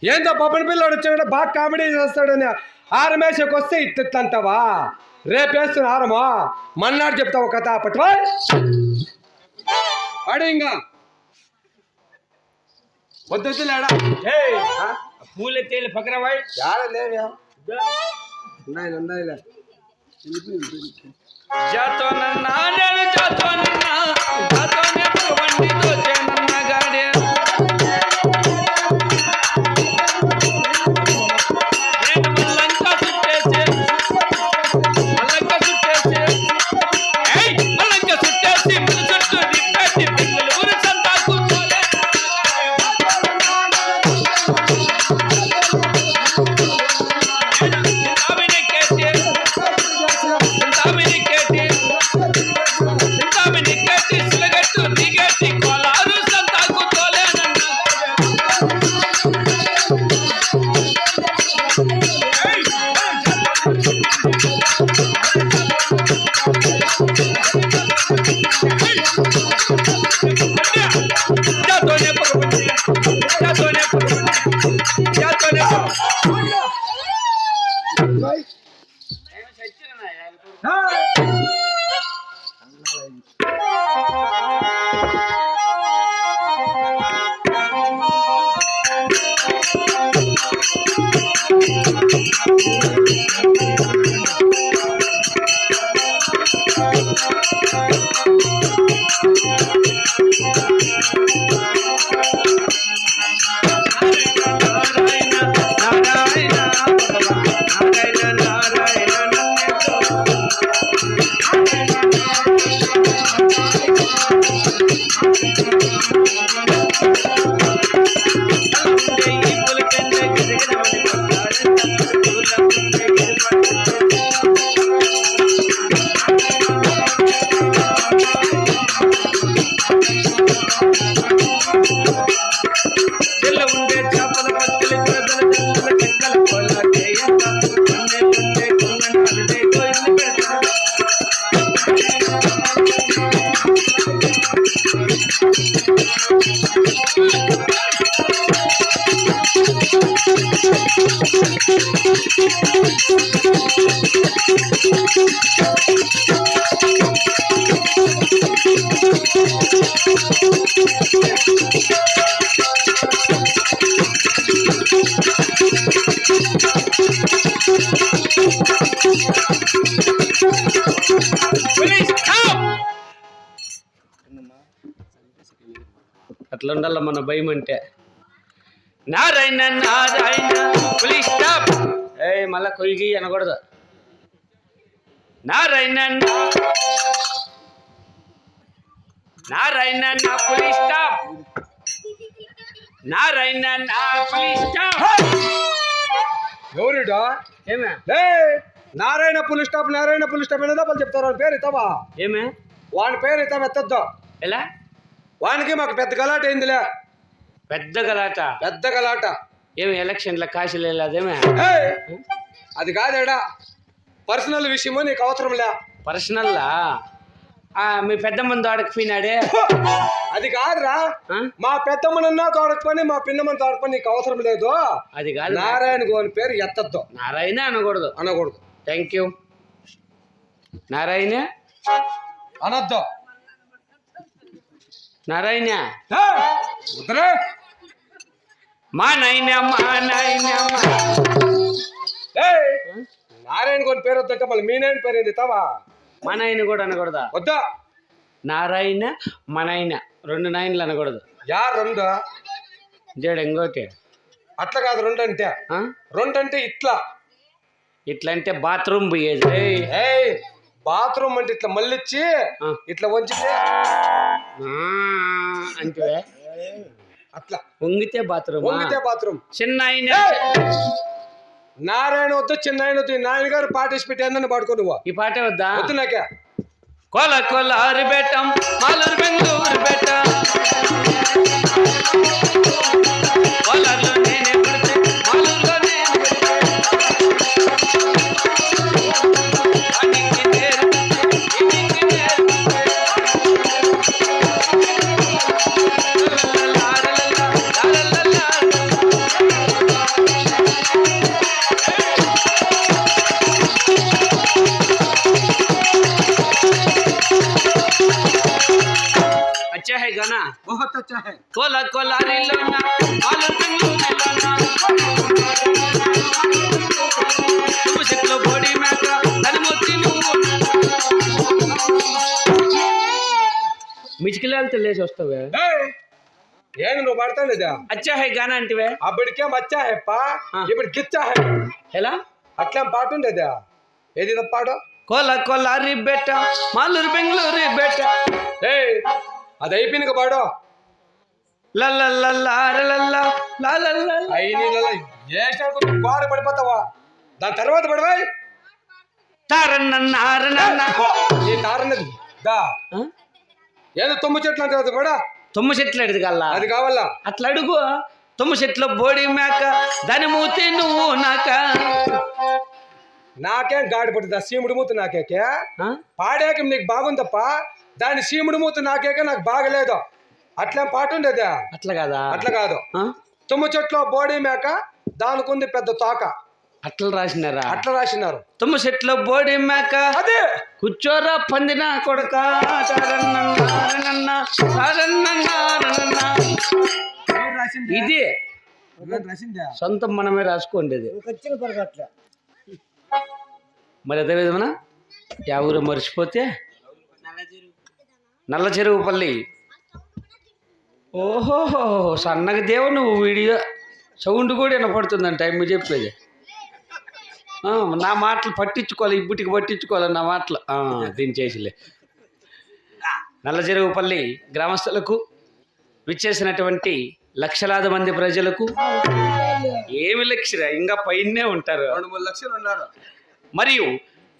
ఏందో పప్పని పిల్లడు వచ్చాడు బాగా కామెడీ చేస్తాడని ఆరమేషకు వస్తే ఇట్లంటావా? రేపేస్తున్న ఆరమా మన్నాడు చెప్తావు కథ పట్టువా అడే ఇంకా వద్దులేడా పూలు ఎత్తేళ్ళు పక్కన పోయి జాతో నన్నా నేను జాతో నన్నా జాతోనే బండితో చేనన్న గాడే ఉండే చేపల పత్తులు చెక్కల కొల్ల అట్లా ఉండాల మన భయం అంటే. Narayana Narayana please stop. మళ్ళా కొయ్యి అనకూడదు. Narayana Narayana please stop. Narayana please stop. ఎవరిడా ఏమే నారాయణ పులి స్టాప్ అనేది వాళ్ళు చెప్తారు. వాని పేరు ఇస్తావా? ఏమే వాని పేరు ఇస్తాం ఎత్తద్దు. ఎలా? వానికి మాకు పెద్ద గలాట అయిందిలే. పెద్ద గలాట ఏమి ఎలక్షన్ల కాశీలు అదేమే? అది కాదేడా, పర్సనల్ విషయమో నీకు అవసరంలే. పర్సనల్లా? మీ పెద్దమ్మని తోడకపోయినాడే అది కాదురా. మా పెద్దమ్మనన్నా తోడకపోయి మా పిన్నమ్మని తోడకపోయి నీకు అవసరం లేదు. అది కాదు. నారాయణ గోని పేరు ఎత్తద్దు. నారాయణ అనకూడదు. Thank you. నారాయణ అనొద్దు. నారాయణ ఉదరే మా నాయన నారాయణ గోని పేరు వద్దంటే మళ్ళీ మీ నాయన పేరు ఏంది తావా? మా నాయన కూడా అనకూడదా? వద్దా. నారాయణ మా నాయన 2 నాయనలు అనకూడదు. రెండు జడ ఇంకోటి అట్లా కాదు. రెండు అంటే ఇట్లా అంటే బాత్రూమ్ పోయేది. బాత్రూమ్ అంటే ఇట్లా మళ్ళిచ్చి ఇట్లా వంచితే అంటే అట్లా వంగితే బాత్రూమ్. చిన్న నారాయణ వద్దు, చిన్న ఆయన వద్దు. నాయన గారు పార్టిసిపేట్ ఏందని పాడుకో. నువ్వు ఈ పాటే వద్దా? వద్దు నాకే. కొల కొలారు బెట్టం మాలూరు బెంగళూరు బెట్ట కొలారులో నేనే పడితే మాలూరులో నేను अच्छा है गाना, बहुत अच्छा है. कोला कोलारी लोना आलू बंगलूरू लोना तुम सिटलो बॉडी में का धनमोती మిచికిలాలతో లేచి వస్తావే. ఏంది నువ్వు పడతానేదా? అచ్చా హై గానా అంటివే. అప్పటికేం అచ్చా హెప్పా, ఇప్పుడు గిచ్చా హై. ఎలా అట్లేం పాట ఉండేదా? ఏది పాడు? కోలా కోలారి బెట్ట మాలూరు బెంగళూరు బెట్ట. అది అయిపోయినక పాడు. గోడ పడిపోతావా? దాని తర్వాత పడవాయి తారన్నది దా. ఏదో తుమ్మ చెట్లు అంటే కూడా తుమ్మ చెట్లు అడిది కల్లా అది కావాలా? అట్లా అడుగు. తుమ్మ చెట్లు బోడి మేక దాని మూతి నువ్వు నాకేం గాడి పడుతుందా? సీముడి మూత నాకేకే పాడాక నీకు బాగుందప్ప. దాని సీముడి మూత నాకేక నాకు బాగలేదు. అట్లేం పాట ఉండేదా? అట్లా కాదా? అట్లా కాదు. తుమ్మ చెట్లో బోడి మేక దానికి ఉంది పెద్ద తోక. అట్లా రాసినారా? అట్లా రాసినారు. తుమ్మ చెట్లో బోడి మేక అదే కూర్చోరా పందిన కొడక ఇది సొంతం మనమే రాసుకోండి. మరి అదే విధమనా యా ఊరు మర్చిపోతే నల్ల చెరువుపల్లి. ఓహోహో సన్నగ దేవు నువ్వు వీడియో సౌండ్ కూడా వినపడుతుందంట మీరు చెప్పేది. నా మాటలు పట్టించుకోవాలి, ఇప్పటికి పట్టించుకోవాలి నా మాటలు. దీని చేసిలే. నల్ల చెరువుపల్లి గ్రామస్తులకు, విచ్చేసినటువంటి లక్షలాది మంది ప్రజలకు, ఏమి లక్షరా ఇంకా పైనే ఉంటారు, 2-3 లక్షలు ఉన్నారు. మరియు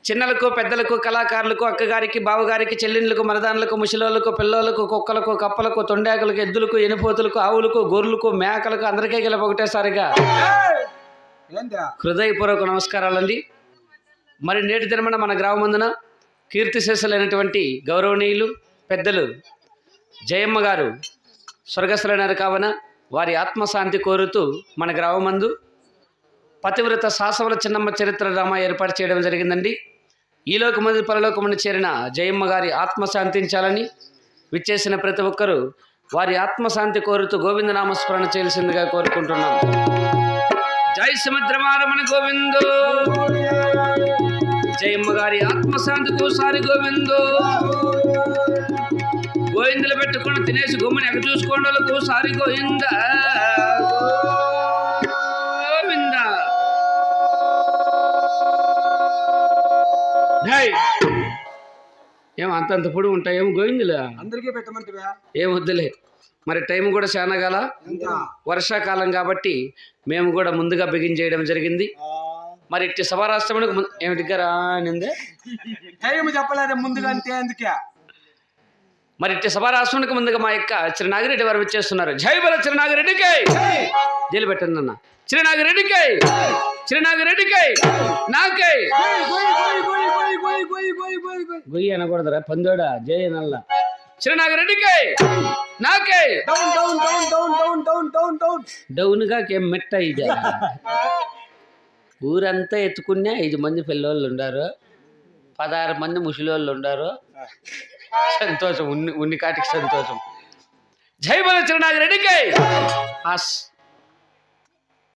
చిన్నలకు పెద్దలకు కళాకారులకు అక్కగారికి బావగారికి చెల్లెళ్ళకు మరదానులకు ముసలోళ్ళకు పిల్లోళ్ళకు కుక్కలకు కప్పలకు తొండాకులకు ఎద్దులకు ఎనుపోతులకు ఆవులకు గొర్రెలకు మేకలకు అందరికీ గెలప ఒకటేసారిగా హృదయపూర్వక నమస్కారాలండి. మరి నేటి దినమన మన గ్రామమందున కీర్తిశేషులైనటువంటి గౌరవనీయులు పెద్దలు జయమ్మ గారు స్వర్గస్థులైనారు కావున వారి ఆత్మశాంతి కోరుతూ మన గ్రామమందు పతివ్రత శాసవల చిన్నమ్మ చరిత్ర డ్రామా ఏర్పాటు చేయడం జరిగిందండి. ఈ లోకమంది పరలోకముని చేరిన జయమ్మ గారి ఆత్మశాంతించాలని విచ్చేసిన ప్రతి ఒక్కరూ వారి ఆత్మశాంతి కోరుతూ గోవిందనామస్మరణ చేయాల్సిందిగా కోరుకుంటున్నాం. జై సముద్రమారమణ గోవిందో, జయమ్మ గారి ఆత్మశాంతికి ఒకసారి గోవిందో, గోవిందులు పెట్టుకుని తినేసి గుమ్మని ఎగ చూసుకోండి ఒకసారి గోవింద గోవింద. ఏం అంతంత పొడి ఉంటాయి ఏం గోవిందులు అందరికీ పెట్టమంటే ఏం వద్దులే. మరి టైం కూడా చాలా గల వర్షాకాలం కాబట్టి మేము కూడా ముందుగా బిగించేయడం జరిగింది. మరి ఇట్టి సభారాష్ట్రమునికి ఏమిటి రానిందే టైం చెప్పలేదు ముందుగా అంతే అందుకే. మరి ఇట్టి సభారాష్ట్రానికి ముందుగా మా యొక్క చిరనాగిరెడ్డి వారు వచ్చేస్తున్నారు. జై బల చిరనాగిరెడ్డికి జైలు పెట్టండి అన్న. చిరనాగిరెడ్డికి చిరనాగిరెడ్డికి నాకై గొయ్యి అనకూడదురా పందోడా. జై నల్ల చిరనాగిరెడ్డికి నాకై డౌన్గా మెట్ట ఇది. ఊరంతా ఎత్తుకున్నా 5 మంది పిల్లోళ్ళు ఉండారు, 16 మంది ముసలోళ్ళు ఉండారు. సంతోషం ఉన్ని కాటికి సంతోషం. జై బల చిరనాగిరెడ్డికి.